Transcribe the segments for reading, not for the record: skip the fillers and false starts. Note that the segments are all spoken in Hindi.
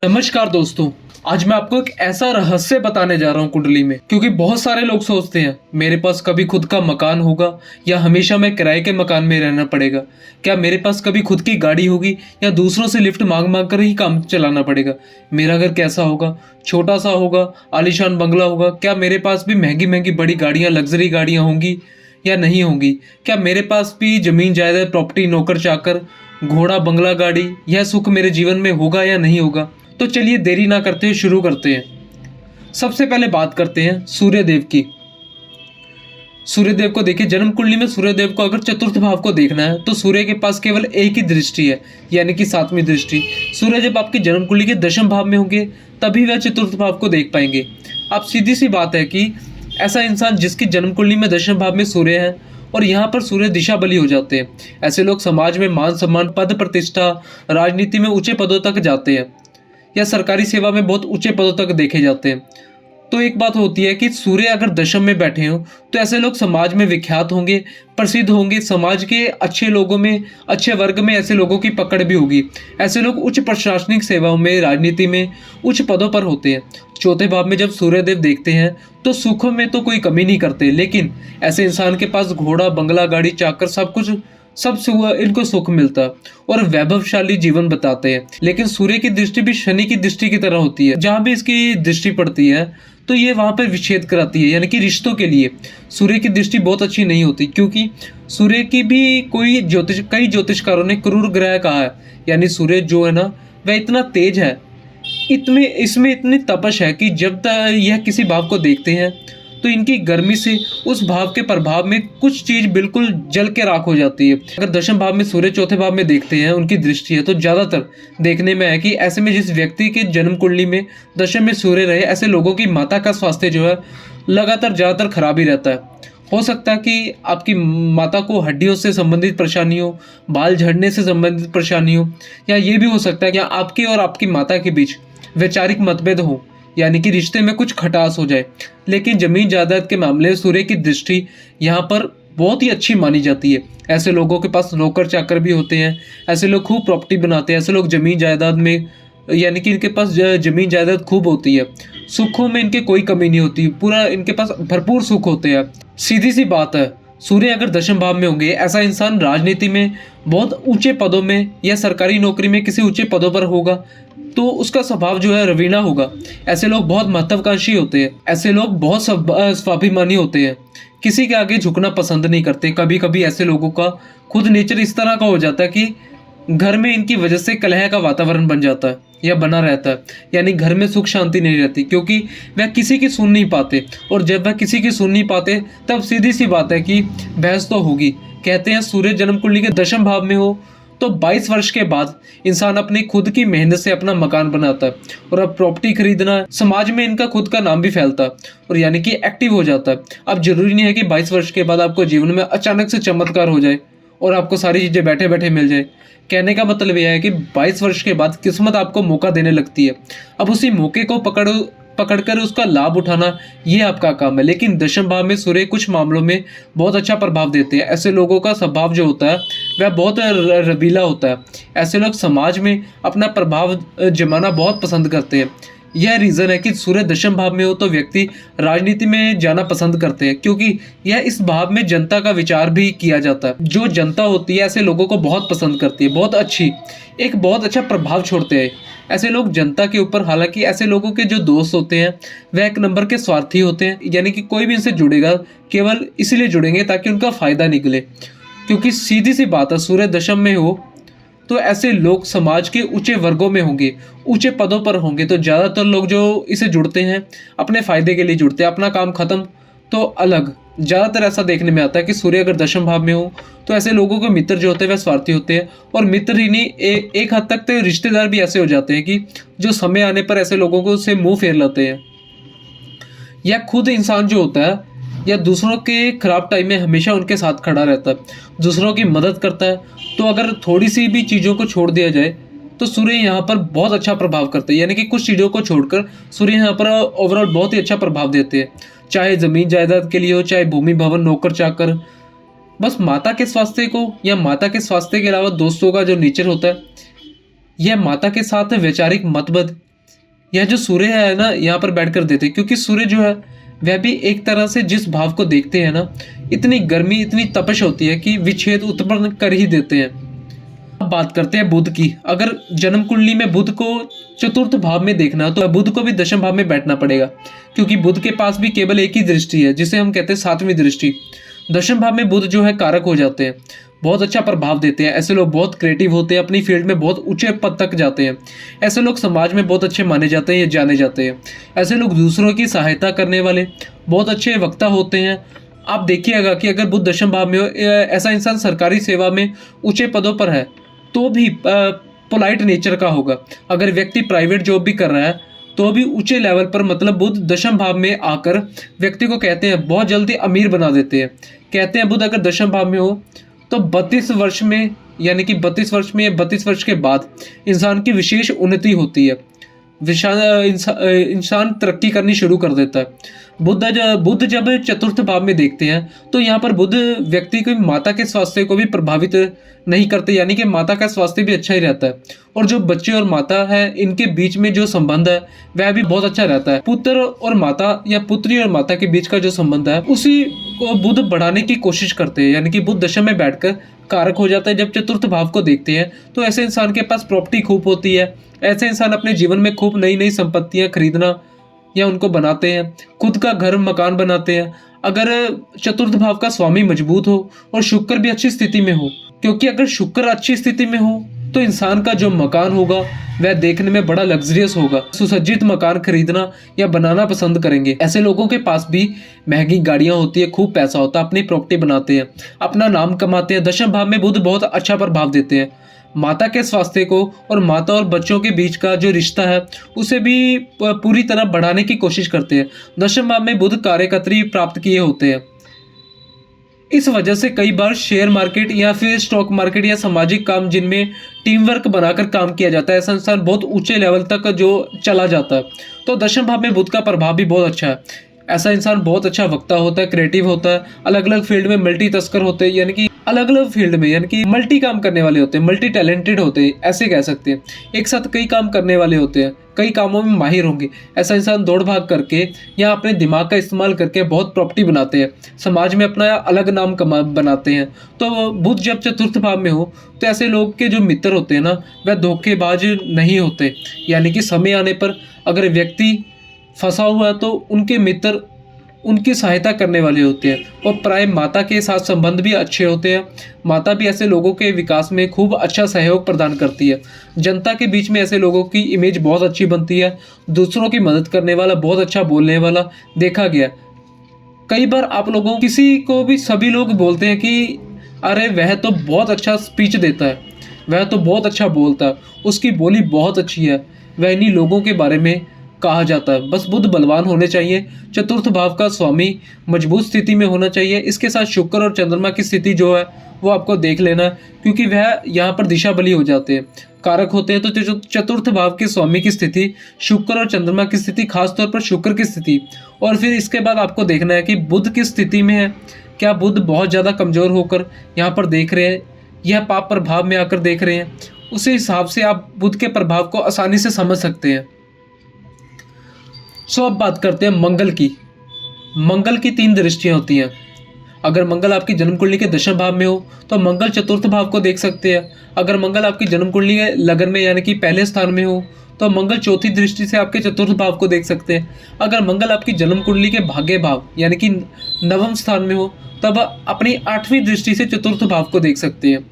नमस्कार दोस्तों। आज मैं आपको एक ऐसा रहस्य बताने जा रहा हूँ कुंडली में, क्योंकि बहुत सारे लोग सोचते हैं मेरे पास कभी खुद का मकान होगा या हमेशा मैं किराए के मकान में रहना पड़ेगा। क्या मेरे पास कभी खुद की गाड़ी होगी या दूसरों से लिफ्ट मांग मांग कर ही काम चलाना पड़ेगा। मेरा घर कैसा होगा, छोटा सा होगा, आलीशान बंगला होगा। क्या मेरे पास भी महंगी महंगी बड़ी गाड़ियाँ, लग्जरी गाड़ियाँ होंगी या नहीं होंगी। क्या मेरे पास भी जमीन जायदाद, प्रॉपर्टी, नौकर चाकर, घोड़ा, बंगला, गाड़ी, यह सुख मेरे जीवन में होगा या नहीं होगा। तो चलिए देरी ना करते हुए शुरू करते हैं। सबसे पहले बात करते हैं सूर्यदेव की। सूर्यदेव को देखिए, जन्म कुंडली में सूर्यदेव को अगर चतुर्थ भाव को देखना है तो सूर्य के पास केवल एक ही दृष्टि है, यानी कि 7वीं दृष्टि। सूर्य जब आपकी जन्म कुंडली के 10वें भाव में होंगे तभी वह चतुर्थ भाव को देख पाएंगे। अब सीधी सी बात है कि ऐसा इंसान जिसकी जन्म कुंडली में 10वें भाव में सूर्य है और यहाँ पर सूर्य दिशा बली हो जाते हैं, ऐसे लोग समाज में मान सम्मान, पद प्रतिष्ठा, राजनीति में ऊंचे पदों तक जाते हैं या सरकारी सेवा में बहुत ऊंचे पदों तक देखे जाते हैं। तो एक बात होती है कि सूर्य अगर दशम में बैठे हो तो ऐसे लोग समाज में विख्यात होंगे, प्रसिद्ध होंगे। समाज के अच्छे लोगों में, अच्छे वर्ग में ऐसे लोगों की पकड़ भी होगी। ऐसे लोग उच्च प्रशासनिक सेवाओं में, राजनीति में उच्च पदों पर होते हैं। चौथे भाव में जब सूर्यदेव देखते हैं तो सुखों में तो कोई कमी नहीं करते, लेकिन ऐसे इंसान के पास घोड़ा, बंगला, गाड़ी, चाकर, सब कुछ, सब इनको सुख मिलता है और वैभवशाली जीवन बताते हैं। लेकिन सूर्य की दृष्टि भी शनि की दृष्टि की तरह होती है। जहां भी इसकी दृष्टि पड़ती है तो ये वहां पर विच्छेद कराती है, यानी कि रिश्तों के लिए सूर्य की दृष्टि बहुत अच्छी नहीं होती, क्योंकि सूर्य की भी कई ज्योतिषकारों ने क्रूर ग्रह कहा है। यानी सूर्य जो है ना, वह इतना तेज है, इसमें इतनी तपश है कि जब तक यह किसी भाव को देखते हैं तो इनकी गर्मी से उस भाव के प्रभाव में कुछ चीज बिल्कुल जल के राख हो जाती है। अगर दशम भाव में सूर्य चौथे भाव में देखते हैं, उनकी दृष्टि है, तो ज्यादातर देखने में है कि ऐसे में जिस व्यक्ति के जन्म कुंडली में दशम में सूर्य रहे, ऐसे लोगों की माता का स्वास्थ्य जो है लगातार ज्यादातर खराब ही रहता है। हो सकता है कि आपकी माता को हड्डियों से संबंधित परेशानी हो, बाल झड़ने से संबंधित परेशानी हो, या ये भी हो सकता है कि आपके और आपकी माता के बीच वैचारिक मतभेद हो, यानी कि रिश्ते में कुछ खटास हो जाए। लेकिन जमीन जायदाद के मामले में सूर्य की दृष्टि यहाँ पर बहुत ही अच्छी मानी जाती है। ऐसे लोगों के पास नौकर चाकर भी होते हैं, ऐसे लोग खूब प्रॉपर्टी बनाते हैं, ऐसे लोग जमीन जायदाद में, यानी कि इनके पास जमीन जायदाद खूब होती है। सुखों में इनके कोई कमी नहीं होती, पूरा इनके पास भरपूर सुख होते हैं। सीधी सी बात है, सूर्य अगर दशम भाव में होंगे, ऐसा इंसान राजनीति में बहुत ऊंचे पदों में या सरकारी नौकरी में किसी ऊंचे पदों पर होगा तो उसका स्वभाव जो है रवीना होगा। ऐसे लोग बहुत महत्वाकांक्षी होते हैं, ऐसे लोग बहुत स्वाभिमानी होते हैं, किसी के आगे झुकना पसंद नहीं करते। कभी कभी ऐसे लोगों का खुद नेचर इस तरह का हो जाता है कि घर में इनकी वजह से कलह का वातावरण बन जाता है या बना रहता है, यानी घर में सुख शांति नहीं रहती, क्योंकि वह किसी की सुन नहीं पाते। और जब वह किसी की सुन नहीं पाते तब सीधी सी बात है कि बहस तो होगी। कहते हैं सूर्य जन्म कुंडली के दशम भाव में हो तो 22 वर्ष के बाद इंसान अपनी खुद की मेहनत से अपना मकान बनाता है और अब प्रॉपर्टी खरीदना, समाज में इनका खुद का नाम भी फैलता है और यानी कि एक्टिव हो जाता है। अब जरूरी नहीं है कि 22 वर्ष के बाद आपको जीवन में अचानक से चमत्कार हो जाए और आपको सारी चीजें बैठे बैठे मिल जाए। कहने का मतलब यह है कि 22 वर्ष के बाद किस्मत आपको मौका देने लगती है। अब उसी मौके को पकड़कर उसका लाभ उठाना, ये आपका काम है। लेकिन दशम भाव में सूर्य कुछ मामलों में बहुत अच्छा प्रभाव देते हैं। ऐसे लोगों का स्वभाव जो होता है वह बहुत रबीला होता है। ऐसे लोग समाज में अपना प्रभाव जमाना बहुत पसंद करते हैं। यह रीज़न है कि सूर्य दशम भाव में हो तो व्यक्ति राजनीति में जाना पसंद करते हैं, क्योंकि यह इस भाव में जनता का विचार भी किया जाता है। जो जनता होती है ऐसे लोगों को बहुत पसंद करती है, बहुत अच्छा प्रभाव छोड़ते हैं ऐसे लोग जनता के ऊपर। हालांकि ऐसे लोगों के जो दोस्त होते हैं वह एक नंबर के स्वार्थी होते हैं, यानी कि कोई भी इनसे जुड़ेगा केवल इसलिए जुड़ेंगे ताकि उनका फायदा निकले। क्योंकि सीधी सी बात है, सूर्य दशम में हो तो ऐसे लोग समाज के ऊंचे वर्गों में होंगे, ऊंचे पदों पर होंगे। तो ज़्यादातर लोग जो इसे जुड़ते हैं अपने फायदे के लिए जुड़ते हैं, अपना काम खत्म तो अलग। ज़्यादातर ऐसा देखने में आता है कि सूर्य अगर दशम भाव में हो तो ऐसे लोगों के मित्र जो होते हैं वह स्वार्थी होते हैं। और मित्र ही नहीं, एक हद तक तो रिश्तेदार भी ऐसे हो जाते हैं कि जो समय आने पर ऐसे लोगों को से मुंह फेर लेते हैं। या खुद इंसान जो होता है या दूसरों के खराब टाइम में हमेशा उनके साथ खड़ा रहता है, दूसरों की मदद करता है। तो अगर थोड़ी सी भी चीज़ों को छोड़ दिया जाए तो सूर्य यहाँ पर बहुत अच्छा प्रभाव करते हैं, यानी कि कुछ चीज़ों को छोड़कर सूर्य यहाँ पर ओवरऑल बहुत ही अच्छा प्रभाव देते हैं। चाहे ज़मीन जायदाद के लिए हो, चाहे भूमि भवन, नौकर चाकर, बस माता के स्वास्थ्य को या माता के स्वास्थ्य के अलावा दोस्तों का जो नेचर होता है, यह माता के साथ वैचारिक मतभेद यह जो सूर्य है ना यहाँ पर बैठकर देते हैं, क्योंकि सूर्य जो है वह भी एक तरह से जिस भाव को देखते हैं ना, इतनी गर्मी इतनी तपश होती है कि विच्छेद उत्पन्न कर ही देते हैं। अब बात करते हैं बुध की। अगर जन्म कुंडली में बुध को चतुर्थ भाव में देखना तो बुध को भी दशम भाव में बैठना पड़ेगा, क्योंकि बुध के पास भी केवल एक ही दृष्टि है जिसे हम कहते हैं सातवीं दृष्टि। दशम भाव में बुध जो है कारक हो जाते हैं, बहुत अच्छा प्रभाव देते हैं। ऐसे लोग बहुत क्रिएटिव होते हैं, अपनी फील्ड में बहुत ऊंचे पद तक जाते हैं। ऐसे लोग समाज में बहुत अच्छे माने जाते हैं या जाने जाते हैं। ऐसे लोग दूसरों की सहायता करने वाले बहुत अच्छे वक्ता होते हैं। आप देखिएगा कि अगर बुध दशम भाव में हो, ऐसा इंसान सरकारी सेवा में ऊंचे पदों पर है तो भी पोलाइट नेचर का होगा। अगर व्यक्ति प्राइवेट जॉब भी कर रहा है तो भी ऊंचे लेवल पर, मतलब बुध दशम भाव में आकर व्यक्ति को कहते हैं बहुत जल्दी अमीर बना देते हैं। कहते हैं बुध अगर दशम भाव में हो तो 32 वर्ष में, यानी कि 32 वर्ष में या 32 वर्ष के बाद इंसान की विशेष उन्नति होती है। इंसान तरक्की करनी शुरू कर देता है। बुध जब चतुर्थ भाव में देखते हैं तो यहाँ पर बुध व्यक्ति की माता के स्वास्थ्य को भी प्रभावित नहीं करते, यानी कि माता का स्वास्थ्य भी अच्छा ही रहता है। और जो बच्चे और माता है इनके बीच में जो संबंध है वह भी बहुत अच्छा रहता है। पुत्र और माता या पुत्री और माता के बीच का जो संबंध है उसी को बुध बढ़ाने की कोशिश करते हैं, यानी कि बुध दशम में बैठकर कारक हो जाता है। जब चतुर्थ भाव को देखते हैं तो ऐसे इंसान के पास प्रॉपर्टी खूब होती है। ऐसे इंसान अपने जीवन में खूब नई नई संपत्तियां खरीदना या उनको बनाते हैं, खुद का घर मकान बनाते हैं। अगर चतुर्थ भाव का स्वामी मजबूत हो और शुक्र भी अच्छी स्थिति में हो, क्योंकि अगर शुक्र अच्छी स्थिति में हो तो इंसान का जो मकान होगा वह देखने में बड़ा लग्जरियस होगा। सुसज्जित मकान खरीदना या बनाना पसंद करेंगे। ऐसे लोगों के पास भी महंगी गाड़ियां होती है, खूब पैसा होता है, अपनी प्रॉपर्टी बनाते हैं, अपना नाम कमाते हैं। दशम भाव में बुध बहुत अच्छा प्रभाव देते हैं। माता के स्वास्थ्य को और माता और बच्चों के बीच का जो रिश्ता है उसे भी पूरी तरह बढ़ाने की कोशिश करते हैं। दशम भाव में बुध कार्यकर्त्री प्राप्त किए होते हैं। इस वजह से कई बार शेयर मार्केट या फिर स्टॉक मार्केट या सामाजिक काम जिनमें टीम वर्क बनाकर काम किया जाता है, ऐसा इंसान बहुत ऊंचे लेवल तक जो चला जाता है। तो दशम भाव में बुध का प्रभाव भी बहुत अच्छा है। ऐसा इंसान बहुत अच्छा वक्ता होता है, क्रिएटिव होता है, अलग अलग फील्ड में मल्टी तस्कर होते हैं, यानी कि अलग अलग फील्ड में यानी कि मल्टी काम करने वाले होते हैं, मल्टी टैलेंटेड होते हैं, ऐसे कह सकते हैं। एक साथ कई काम करने वाले होते हैं, कई कामों में माहिर होंगे। ऐसा इंसान दौड़ भाग करके या अपने दिमाग का इस्तेमाल करके बहुत प्रॉपर्टी बनाते हैं, समाज में अपना अलग नाम बनाते हैं। तो बुध जब चतुर्थ भाव में हो तो ऐसे लोग के जो मित्र होते हैं ना वह धोखेबाज नहीं होते, यानी कि समय आने पर अगर व्यक्ति फंसा हुआ है तो उनके मित्र उनकी सहायता करने वाले होते हैं। और प्राय माता के साथ संबंध भी अच्छे होते हैं। माता भी ऐसे लोगों के विकास में खूब अच्छा सहयोग प्रदान करती है। जनता के बीच में ऐसे लोगों की इमेज बहुत अच्छी बनती है। दूसरों की मदद करने वाला, बहुत अच्छा बोलने वाला देखा गया। कई बार आप लोगों किसी को भी सभी लोग बोलते हैं कि अरे वह तो बहुत अच्छा स्पीच देता है, वह तो बहुत अच्छा बोलता है, उसकी बोली बहुत अच्छी है, वह इन्हीं लोगों के बारे में कहा जाता है। बस बुध बलवान होने चाहिए, चतुर्थ भाव का स्वामी मजबूत स्थिति में होना चाहिए। इसके साथ शुक्र और चंद्रमा की स्थिति जो है वो आपको देख लेना है, क्योंकि वह यहाँ पर दिशा बली हो जाते हैं, कारक होते हैं। तो चतुर्थ भाव के स्वामी की स्थिति, शुक्र और चंद्रमा की स्थिति, खासतौर पर शुक्र की स्थिति। और फिर इसके बाद आपको देखना है कि बुध किस स्थिति में है। क्या बुध बहुत ज़्यादा कमज़ोर होकर यहाँ पर देख रहे हैं या पाप प्रभाव में आकर देख रहे हैं, उसी हिसाब से आप बुध के प्रभाव को आसानी से समझ सकते हैं। अब बात करते हैं मंगल की। मंगल की 3 दृष्टियां होती हैं। अगर मंगल आपकी जन्म कुंडली के दशम भाव में हो तो मंगल चतुर्थ भाव को देख सकते हैं। अगर मंगल आपकी जन्म कुंडली के लगन में यानी कि पहले स्थान में हो तो मंगल चौथी दृष्टि से आपके चतुर्थ भाव को देख सकते हैं। अगर मंगल आपकी जन्म कुंडली के भाग्य भाव यानी कि नवम स्थान में हो तब अपनी 8वीं दृष्टि से चतुर्थ भाव को देख सकते हैं।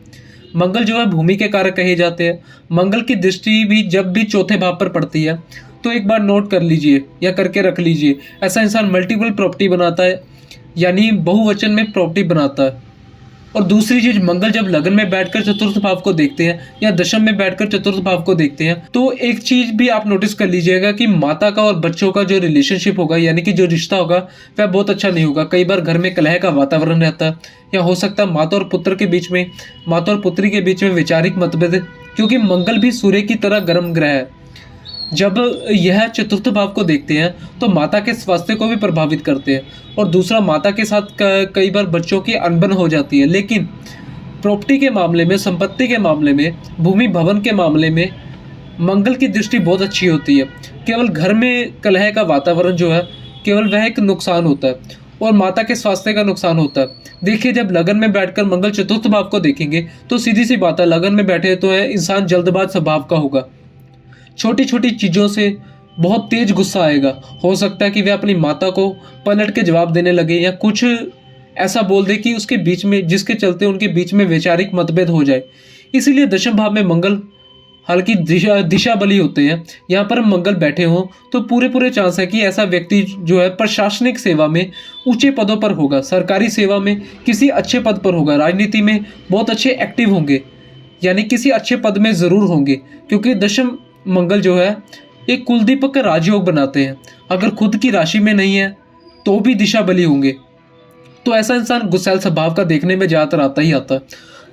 मंगल जो है भूमि के कारक कहे जाते हैं। मंगल की दृष्टि भी जब भी चौथे भाव पर पड़ती है तो एक बार नोट कर लीजिए या करके रख लीजिए। ऐसा इंसान मल्टीपल प्रॉपर्टी बनाता है, यानी बहुवचन में प्रॉपर्टी बनाता है। और दूसरी चीज, मंगल जब लगन में बैठकर चतुर्थ भाव को देखते हैं या दशम में बैठकर चतुर्थ भाव को देखते हैं तो एक चीज भी आप नोटिस कर लीजिएगा कि माता का और बच्चों का जो रिलेशनशिप होगा यानी कि जो रिश्ता होगा वह बहुत अच्छा नहीं होगा। कई बार घर में कलह का वातावरण रहता है, या हो सकता है माता और पुत्र के बीच में, माता और पुत्री के बीच में वैचारिक मतभेद, क्योंकि मंगल भी सूर्य की तरह गर्म ग्रह है। जब यह चतुर्थ भाव को देखते हैं तो माता के स्वास्थ्य को भी प्रभावित करते हैं। और दूसरा, माता के साथ कई बार बच्चों की अनबन हो जाती है। लेकिन प्रॉपर्टी के मामले में, संपत्ति के मामले में, भूमि भवन के मामले में मंगल की दृष्टि बहुत अच्छी होती है। केवल घर में कलह का वातावरण जो है केवल वह एक नुकसान होता है और माता के स्वास्थ्य का नुकसान होता है। देखिए, जब लगन में बैठकर मंगल चतुर्थ भाव को देखेंगे तो सीधी सी बात है, लगन में बैठे तो है इंसान जल्दबाज स्वभाव का होगा। छोटी छोटी चीज़ों से बहुत तेज गुस्सा आएगा। हो सकता है कि वह अपनी माता को पलट के जवाब देने लगे या कुछ ऐसा बोल दे कि उसके बीच में, जिसके चलते उनके बीच में वैचारिक मतभेद हो जाए। इसीलिए दशम भाव में मंगल हल्की दिशा बली होते हैं। यहाँ पर मंगल बैठे हों तो पूरे चांस है कि ऐसा व्यक्ति जो है प्रशासनिक सेवा में ऊंचे पदों पर होगा, सरकारी सेवा में किसी अच्छे पद पर होगा, राजनीति में बहुत अच्छे एक्टिव होंगे, यानी किसी अच्छे पद में ज़रूर होंगे, क्योंकि दशम मंगल जो है एक कुलदीपक का राजयोग बनाते हैं। अगर खुद की राशि में नहीं है तो भी दिशा बली होंगे। तो ऐसा इंसान गुस्सैल स्वभाव का देखने में ज़्यादातर आता ही आता है।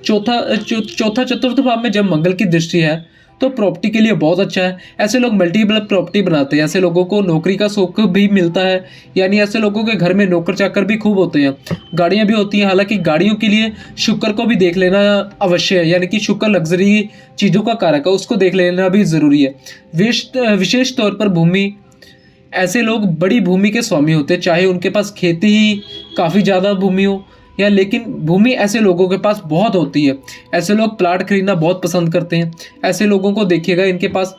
चौथा चतुर्थ भाव में जब मंगल की दृष्टि है तो प्रॉपर्टी के लिए बहुत अच्छा है। ऐसे लोग मल्टीपल प्रॉपर्टी बनाते हैं। ऐसे लोगों को नौकरी का सुख भी मिलता है, यानी ऐसे लोगों के घर में नौकर चाकर भी खूब होते हैं, गाड़ियां भी होती हैं। हालांकि गाड़ियों के लिए शुक्र को भी देख लेना अवश्य है, यानी कि शुक्र लग्जरी चीज़ों का कारक है, उसको देख लेना भी ज़रूरी है। विशेष तौर पर भूमि, ऐसे लोग बड़ी भूमि के स्वामी होते हैं, चाहे उनके पास खेती ही काफ़ी ज़्यादा भूमि हो या, लेकिन भूमि ऐसे लोगों के पास बहुत होती है। ऐसे लोग प्लाट खरीदना बहुत पसंद करते हैं। ऐसे लोगों को देखिएगा, इनके पास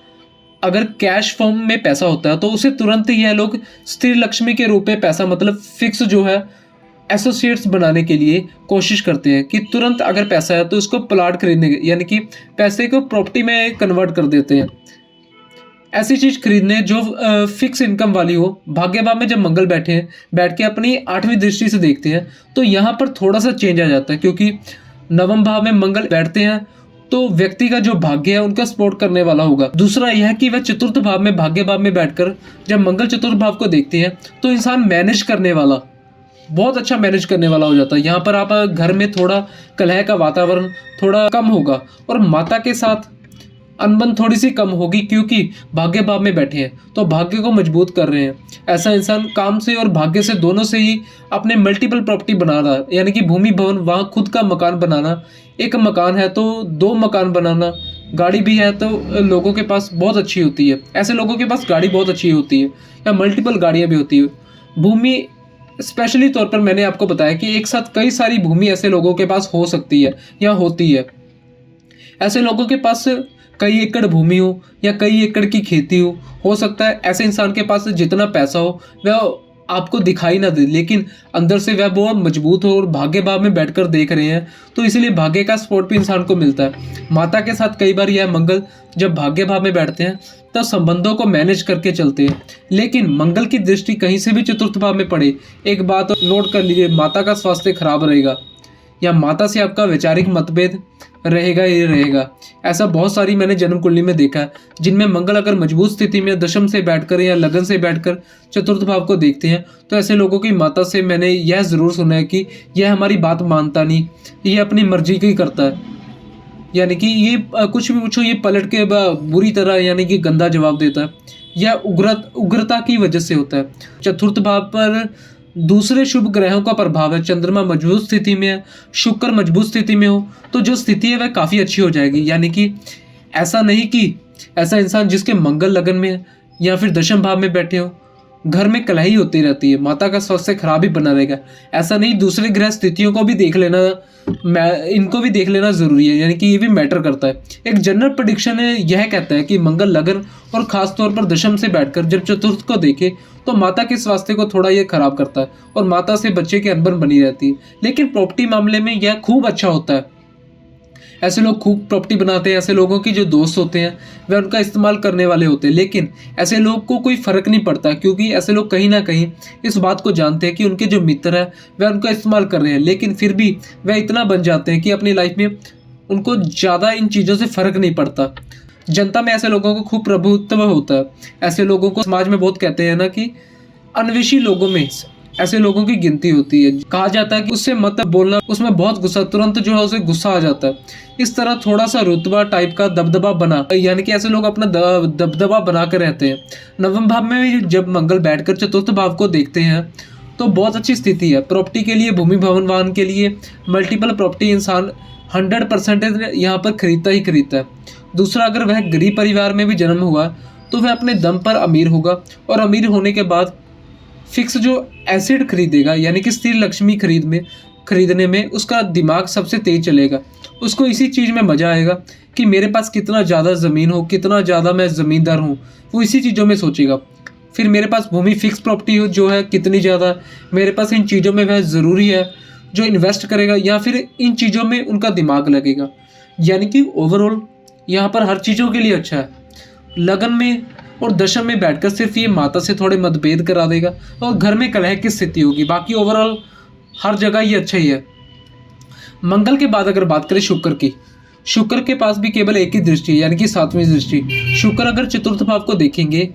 अगर कैश फॉर्म में पैसा होता है तो उसे तुरंत ही यह लोग स्थिर लक्ष्मी के रूप में पैसा, मतलब फिक्स जो है एसोसिएट्स बनाने के लिए कोशिश करते हैं कि तुरंत अगर पैसा है तो उसको प्लाट खरीदने, यानी कि पैसे को प्रॉपर्टी में कन्वर्ट कर देते हैं। ऐसी चीज़ खरीदने जो फिक्स इनकम वाली हो। भाग्य भाव में जब मंगल बैठ के अपनी 8वीं दृष्टि से देखते हैं तो यहाँ पर थोड़ा सा चेंज आ जाता है, क्योंकि नवम भाव में मंगल बैठते हैं तो व्यक्ति का जो भाग्य है उनका सपोर्ट करने वाला होगा। दूसरा यह है कि वह चतुर्थ भाव में, भाग्य भाव में बैठकर जब मंगल चतुर्थ भाव को देखते हैं तो इंसान मैनेज करने वाला, बहुत अच्छा मैनेज करने वाला हो जाता है। यहाँ पर आप घर में थोड़ा कलह का वातावरण थोड़ा कम होगा और माता के साथ अनबन थोड़ी सी कम होगी, क्योंकि भाग्य भाव में बैठे हैं तो भाग्य को मजबूत कर रहे हैं। ऐसा इंसान काम से और भाग्य से दोनों से ही अपने मल्टीपल प्रॉपर्टी बना रहा है, यानी कि भूमि भवन, वहाँ खुद का मकान बनाना, एक मकान है तो 2 मकान बनाना, गाड़ी भी है तो लोगों के पास बहुत अच्छी होती है। ऐसे लोगों के पास गाड़ी बहुत अच्छी होती है या मल्टीपल गाड़ियाँ भी होती है। भूमि स्पेशली तौर पर मैंने आपको बताया कि एक साथ कई सारी भूमि ऐसे लोगों के पास हो सकती है या होती है। ऐसे लोगों के पास कई एकड़ भूमि हो या कई एकड़ की खेती हो सकता है ऐसे इंसान के पास जितना पैसा हो वह आपको दिखाई ना दे, लेकिन अंदर से वह बहुत मजबूत हो और भाग्य भाव में बैठकर देख रहे हैं, तो इसलिए भाग्य का सपोर्ट भी इंसान को मिलता है। माता के साथ कई बार यह मंगल जब भाग्य भाव में बैठते हैं तब संबंधों को मैनेज करके चलते हैं। लेकिन मंगल की दृष्टि कहीं से भी चतुर्थ भाव में पड़े, एक बात नोट कर लीजिए, माता का स्वास्थ्य खराब रहेगा या माता से आपका वैचारिक मतभेद रहेगा ही रहेगा। ऐसा बहुत सारी मैंने जन्म कुंडली में देखा है जिनमें मंगल अगर मजबूत स्थिति में दशम से बैठकर या लगन से बैठकर चतुर्थ भाव को देखते हैं तो ऐसे लोगों की माता से मैंने यह ज़रूर सुना है कि यह हमारी बात मानता नहीं, ये अपनी मर्जी की करता है, यानी कि ये कुछ भी पूछो ये पलट के बुरी तरह यानी कि गंदा जवाब देता है। यह उग्रता की वजह से होता है। चतुर्थ भाव पर दूसरे शुभ ग्रहों का प्रभाव है। चंद्रमा मजबूत स्थिति में है, शुक्र मजबूत स्थिति में हो तो जो स्थिति है वह काफ़ी अच्छी हो जाएगी। यानी कि ऐसा नहीं कि ऐसा इंसान जिसके मंगल लगन में है या फिर दशम भाव में बैठे हो, घर में कलही होती रहती है, माता का स्वास्थ्य खराब ही बना रहेगा। ऐसा नहीं, दूसरे ग्रह स्थितियों को भी देख लेना, इनको भी देख लेना ज़रूरी है, यानी कि ये भी मैटर करता है। एक जनरल प्रेडिक्शन है, यह कहता है कि मंगल लगन और ख़ास तौर पर दशम से बैठकर जब चतुर्थ को देखे तो माता के स्वास्थ्य को थोड़ा ये खराब करता है और माता से बच्चे की अनबन बनी रहती है। लेकिन प्रॉपर्टी मामले में यह खूब अच्छा होता है। ऐसे लोग खूब प्रॉपर्टी बनाते हैं। ऐसे लोगों की जो दोस्त होते हैं वह उनका इस्तेमाल करने वाले होते हैं, लेकिन ऐसे लोग को कोई फ़र्क नहीं पड़ता, क्योंकि ऐसे लोग कहीं ना कहीं इस बात को जानते हैं कि उनके जो मित्र हैं वह उनका इस्तेमाल कर रहे हैं, लेकिन फिर भी वह इतना बन जाते हैं कि अपनी लाइफ में उनको ज़्यादा इन चीज़ों से फ़र्क नहीं पड़ता। जनता में ऐसे लोगों को खूब प्रभुत्व होता है। ऐसे लोगों को समाज में बहुत कहते हैं ना कि अन्वेषी लोगों में ऐसे लोगों की गिनती होती है। कहा जाता है कि उससे मत बोलना, उसमें बहुत गुस्सा, तुरंत जो है उसे गुस्सा आ जाता है। इस तरह थोड़ा सा रुतबा टाइप का दबदबा बना, यानी कि ऐसे लोग अपना दबदबा बना कर रहते हैं। नवम भाव में भी जब मंगल बैठकर चतुर्थ भाव को देखते हैं तो बहुत अच्छी स्थिति है। प्रॉपर्टी के लिए, भूमि भवन वाहन के लिए, मल्टीपल प्रॉपर्टी इंसान 100% यहाँ पर खरीदता ही खरीदता है। दूसरा, अगर वह गरीब परिवार में भी जन्म हुआ तो वह अपने दम पर अमीर होगा, और अमीर होने के बाद फिक्स जो एसिड खरीदेगा यानी कि स्थिर लक्ष्मी खरीदने में उसका दिमाग सबसे तेज चलेगा। उसको इसी चीज़ में मज़ा आएगा कि मेरे पास कितना ज़्यादा ज़मीन हो, कितना ज़्यादा मैं ज़मींदार हूँ, वो इसी चीज़ों में सोचेगा। फिर मेरे पास भूमि फिक्स प्रॉपर्टी हो जो है कितनी ज़्यादा, मेरे पास इन चीज़ों में वह ज़रूरी है जो इन्वेस्ट करेगा, या फिर इन चीज़ों में उनका दिमाग लगेगा। यानी कि ओवरऑल यहाँ पर हर चीज़ों के लिए अच्छा है। लगन में और दशम में बैठकर सिर्फ ये माता से थोड़े मतभेद करा देगा और घर में कलह की स्थिति होगी, बाकी ओवरऑल हर जगह ये अच्छा ही है। मंगल के बाद अगर बात करें शुक्र की, शुक्र के पास भी केवल एक ही दृष्टि है यानी कि 7वीं दृष्टि। शुक्र अगर चतुर्थ भाव को देखेंगे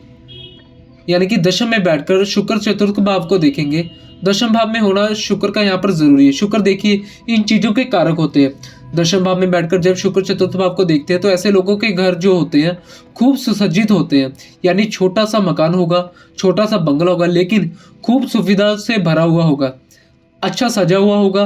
यानी कि दशम में बैठकर शुक्र चतुर्थ भाव को देखेंगे, दशम भाव में होना शुक्र का यहाँ पर जरूरी है। शुक्र देखिए इन चीजों के कारक होते हैं। दशम भाव में बैठकर जब शुक्र चतुर्थ भाव को देखते हैं तो ऐसे लोगों के घर जो होते हैं खूब सुसज्जित होते हैं, यानी छोटा सा मकान होगा, छोटा सा बंगला होगा, लेकिन खूब सुविधा से भरा हुआ होगा, अच्छा सजा हुआ होगा,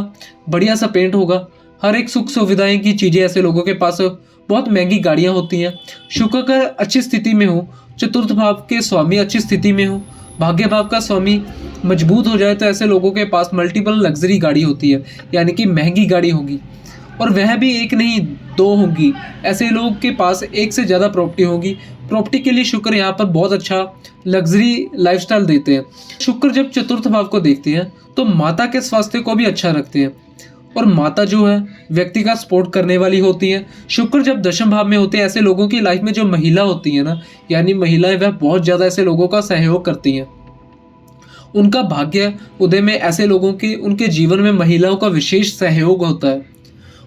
बढ़िया सा पेंट होगा, हर एक सुख सुविधाएं की चीजें ऐसे लोगों के पास, बहुत महंगी गाड़ियां होती हैं। शुक्र अगर अच्छी स्थिति में हो, चतुर्थ भाव के स्वामी अच्छी स्थिति में हो, भाग्य भाव का स्वामी मजबूत हो जाए तो ऐसे लोगों के पास मल्टीपल लग्जरी गाड़ी होती है, यानी कि महंगी गाड़ी होगी, और वह भी एक नहीं दो होंगी। ऐसे लोग के पास एक से ज़्यादा प्रॉपर्टी होगी। प्रॉपर्टी के लिए शुक्र यहाँ पर बहुत अच्छा लग्जरी लाइफस्टाइल देते हैं। शुक्र जब चतुर्थ भाव को देखते हैं तो माता के स्वास्थ्य को भी अच्छा रखते हैं, और माता जो है व्यक्ति का सपोर्ट करने वाली होती है। शुक्र जब दशम भाव में होते हैं ऐसे लोगों की लाइफ में जो महिला होती है ना, यानी महिलाएं, वह बहुत ज़्यादा ऐसे लोगों का सहयोग करती हैं। उनका भाग्य उदय में ऐसे लोगों के उनके जीवन में महिलाओं का विशेष सहयोग होता है।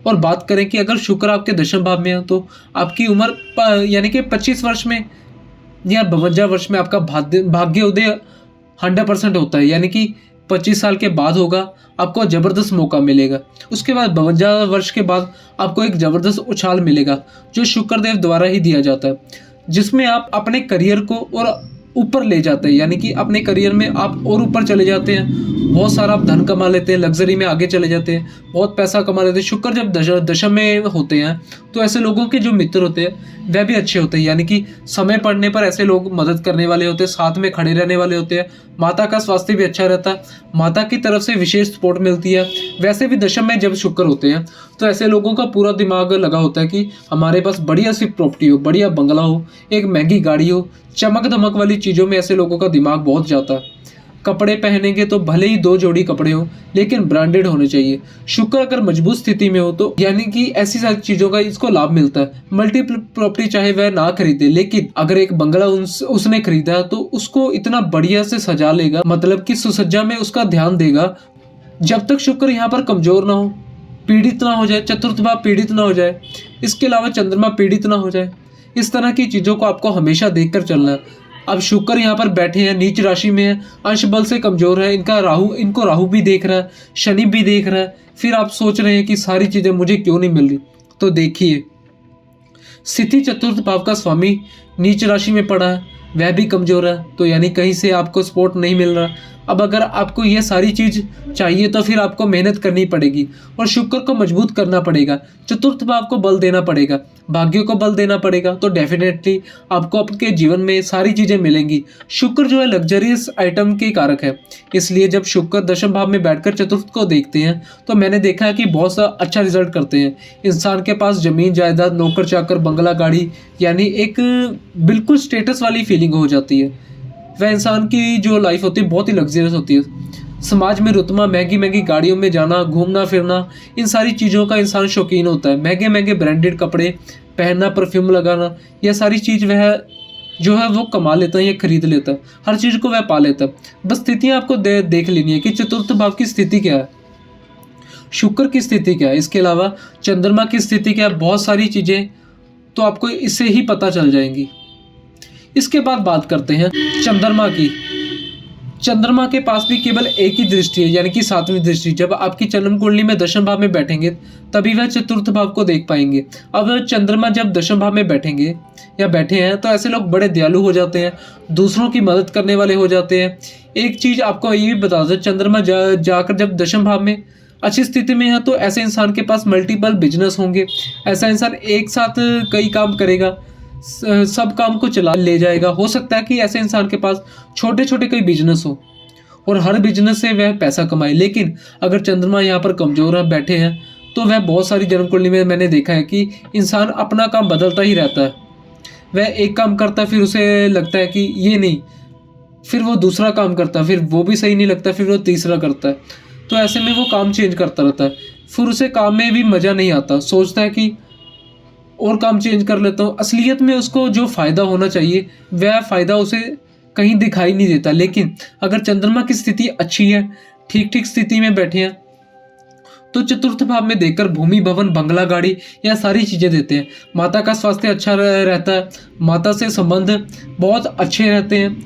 और बात करें कि अगर शुक्र आपके दशम भाव में हो तो आपकी उम्र यानी कि 25 वर्ष में या 52 वर्ष में आपका भाग्य उदय 100% होता है, यानी कि 25 साल के बाद होगा, आपको ज़बरदस्त मौका मिलेगा। उसके बाद 52 वर्ष के बाद आपको एक ज़बरदस्त उछाल मिलेगा जो शुक्रदेव द्वारा ही दिया जाता है, जिसमें आप अपने करियर को और ऊपर ले जाते हैं, यानी कि अपने करियर में आप और ऊपर चले जाते हैं, बहुत सारा आप धन कमा लेते हैं, लग्जरी में आगे चले जाते हैं, बहुत पैसा कमा लेते हैं। शुक्र जब दशम में होते हैं तो ऐसे लोगों के जो मित्र होते हैं वह भी अच्छे होते हैं, यानी कि समय पड़ने पर ऐसे लोग मदद करने वाले होते हैं, साथ में खड़े रहने वाले होते हैं। माता का स्वास्थ्य भी अच्छा रहता है, माता की तरफ से विशेष सपोर्ट मिलती है। वैसे भी दशम में जब शुक्र होते हैं तो ऐसे लोगों का पूरा दिमाग लगा होता है कि हमारे पास बढ़िया सी प्रॉपर्टी हो, बढ़िया बंगला हो, एक महंगी गाड़ी हो, चमक धमक वाली चीज़ों में ऐसे लोगों का दिमाग बहुत जाता है। कपड़े पहनेंगे तो भले ही 2 जोड़ी कपड़े हो लेकिन ब्रांडेड होने चाहिए। शुक्र अगर मजबूत स्थिति में हो तो यानी कि ऐसी सारी चीज़ों का इसको लाभ मिलता है। मल्टीपल प्रॉपर्टी चाहे वह ना खरीदे, लेकिन अगर एक बंगला उसने खरीदा तो उसको इतना बढ़िया से सजा लेगा, मतलब कि सुसज्जा में उसका ध्यान देगा। जब तक शुक्र यहाँ पर कमजोर ना हो, पीड़ित ना हो जाए, चतुर्थ भाव पीड़ित ना हो जाए, इसके अलावा चंद्रमा पीड़ित ना हो जाए, इस तरह की चीज़ों को आपको हमेशा देखकर चलना है। अब शुक्र यहाँ पर बैठे हैं, नीच राशि में है, अंश बल से कमजोर है, इनको राहु भी देख रहा है, शनि भी देख रहा है। फिर आप सोच रहे हैं कि सारी चीज़ें मुझे क्यों नहीं मिल रही, तो देखिए स्थिति चतुर्थ भाव का स्वामी नीच राशि में पड़ा है, वह भी कमजोर है, तो यानी कहीं से आपको सपोर्ट नहीं मिल रहा। अब अगर आपको यह सारी चीज़ चाहिए तो फिर आपको मेहनत करनी पड़ेगी और शुक्र को मजबूत करना पड़ेगा, चतुर्थ भाव को बल देना पड़ेगा, भाग्य को बल देना पड़ेगा, तो डेफिनेटली आपको आपके जीवन में सारी चीज़ें मिलेंगी। शुक्र जो है लग्जरियस आइटम के कारक है, इसलिए जब शुक्र दशम भाव में बैठकर चतुर्थ को देखते हैं तो मैंने देखा है कि बहुत सा अच्छा रिजल्ट करते हैं। इंसान के पास ज़मीन जायदाद, नौकर चाकर, बंगला, गाड़ी, यानी एक बिल्कुल स्टेटस वाली फीलिंग हो जाती है। वह इंसान की जो लाइफ होती है बहुत ही लग्जरियस होती है। समाज में रुतमा, महंगी महंगी गाड़ियों में जाना, घूमना फिरना, इन सारी चीज़ों का इंसान शौकीन होता है। महंगे महंगे ब्रांडेड कपड़े पहनना, परफ्यूम लगाना, यह सारी चीज़ वह जो है वो कमा लेता है या खरीद लेता है, हर चीज़ को वह पा लेता है। बस स्थितियाँ आपको देख लेनी है कि चतुर्थ भाव की स्थिति क्या है, शुक्र की स्थिति क्या है, इसके अलावा चंद्रमा की स्थिति क्या है, बहुत सारी चीज़ें तो आपको इससे ही पता चल जाएंगी। इसके बाद बात करते हैं चंद्रमा की। चंद्रमा के पास भी केवल एक ही दृष्टि है, यानी कि 7वीं दृष्टि। जब आपकी जन्म कुंडली में दशम भाव में बैठेंगे तभी वह चतुर्थ भाव को देख पाएंगे। अब चंद्रमा जब दशम भाव में बैठेंगे या बैठे हैं तो ऐसे लोग बड़े दयालु हो जाते हैं, दूसरों की मदद करने वाले हो जाते हैं। एक चीज़ आपको ये भी बता दो, चंद्रमा जाकर जब दशम भाव में अच्छी स्थिति में है तो ऐसे इंसान के पास मल्टीपल बिजनेस होंगे। ऐसा इंसान एक साथ कई काम करेगा, सब काम को चला ले जाएगा। हो सकता है कि ऐसे इंसान के पास छोटे छोटे कोई बिजनेस हो और हर बिजनेस से वह पैसा कमाए, लेकिन अगर चंद्रमा यहाँ पर कमजोर बैठे हैं तो वह बहुत सारी जन्म कुंडली में मैंने देखा है कि इंसान अपना काम बदलता ही रहता है। वह एक काम करता है, फिर उसे लगता है कि ये नहीं, फिर वो दूसरा काम करता है, फिर वो भी सही नहीं लगता, फिर वो तीसरा करता है। तो ऐसे में वो काम चेंज करता रहता है, फिर उसे काम में भी मज़ा नहीं आता, सोचता है कि और काम चेंज कर लेता हूँ। असलियत में उसको जो फ़ायदा होना चाहिए वह फ़ायदा उसे कहीं दिखाई नहीं देता। लेकिन अगर चंद्रमा की स्थिति अच्छी है, ठीक ठीक स्थिति में बैठे हैं, तो चतुर्थ भाव में देखकर भूमि, भवन, बंगला, गाड़ी या सारी चीज़ें देते हैं। माता का स्वास्थ्य अच्छा रहता है, माता से संबंध बहुत अच्छे रहते हैं,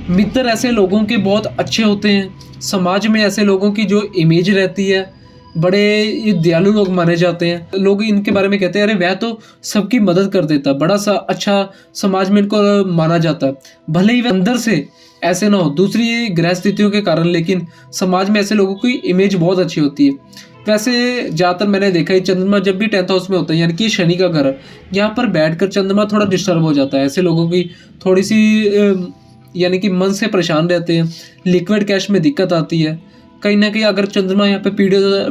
मित्र ऐसे लोगों के बहुत अच्छे होते हैं, समाज में ऐसे लोगों की जो इमेज रहती है, बड़े ये दयालु लोग माने जाते हैं। लोग इनके बारे में कहते हैं अरे वह तो सबकी मदद कर देता, बड़ा सा अच्छा समाज में इनको माना जाता है। भले ही वह अंदर से ऐसे ना हो, दूसरी ग्रह स्थितियों के कारण, लेकिन समाज में ऐसे लोगों की इमेज बहुत अच्छी होती है। वैसे ज़्यादातर मैंने देखा है चंद्रमा जब भी 10th हाउस में होता है, यानी कि शनि का घर, यहाँ पर बैठकर चंद्रमा थोड़ा डिस्टर्ब हो जाता है। ऐसे लोगों की थोड़ी सी यानी कि मन से परेशान रहते हैं, लिक्विड कैश में दिक्कत आती है। कहीं ना कहीं अगर चंद्रमा यहाँ पे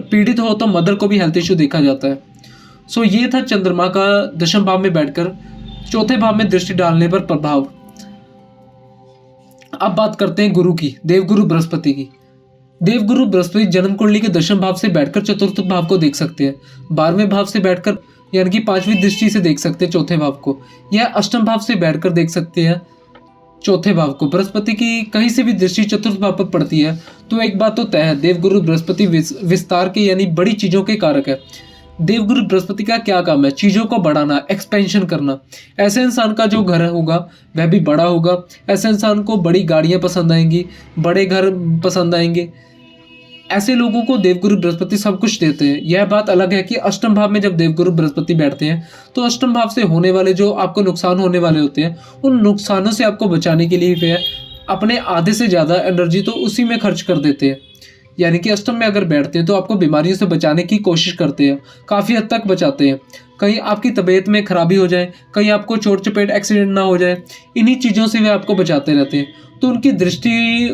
पीड़ित हो तो मदर को भी हेल्थ इशू देखा जाता है। सो ये था चंद्रमा का दशम भाव में बैठकर चौथे भाव में दृष्टि डालने पर प्रभाव। अब बात करते हैं गुरु की, देवगुरु बृहस्पति की। देवगुरु बृहस्पति जन्म कुंडली के दशम भाव से बैठकर चतुर्थ भाव को देख सकते हैं, 12वें भाव से बैठकर यानी कि 5वीं दृष्टि से देख सकते हैं चौथे भाव को, या अष्टम भाव से बैठकर देख सकते हैं चौथे भाव को। बृहस्पति की कहीं से भी दृष्टि चतुर्थ भाव पर पड़ती है तो एक बात तो तय है, देवगुरु बृहस्पति विस्तार के यानी बड़ी चीजों के कारक है। देवगुरु बृहस्पति का क्या काम है? चीजों को बढ़ाना, एक्सपेंशन करना। ऐसे इंसान का जो घर होगा वह भी बड़ा होगा। ऐसे इंसान को बड़ी गाड़ियां पसंद आएंगी, बड़े घर पसंद आएंगे। ऐसे लोगों को देवगुरु बृहस्पति सब कुछ देते हैं। यह बात अलग है कि अष्टम भाव में जब देवगुरु बृहस्पति बैठते हैं तो अष्टम भाव से होने वाले जो आपको नुकसान होने वाले होते हैं, उन नुकसानों से आपको बचाने के लिए वे अपने आधे से ज़्यादा एनर्जी तो उसी में खर्च कर देते हैं। यानी कि अष्टम में अगर बैठते हैं तो आपको बीमारियों से बचाने की कोशिश करते हैं, काफ़ी हद तक बचाते हैं। कहीं आपकी तबीयत में खराबी हो जाए, कहीं आपको चोट चपेट एक्सीडेंट ना हो जाए, इन्हीं चीज़ों से वे आपको बचाते रहते हैं। तो उनकी दृष्टि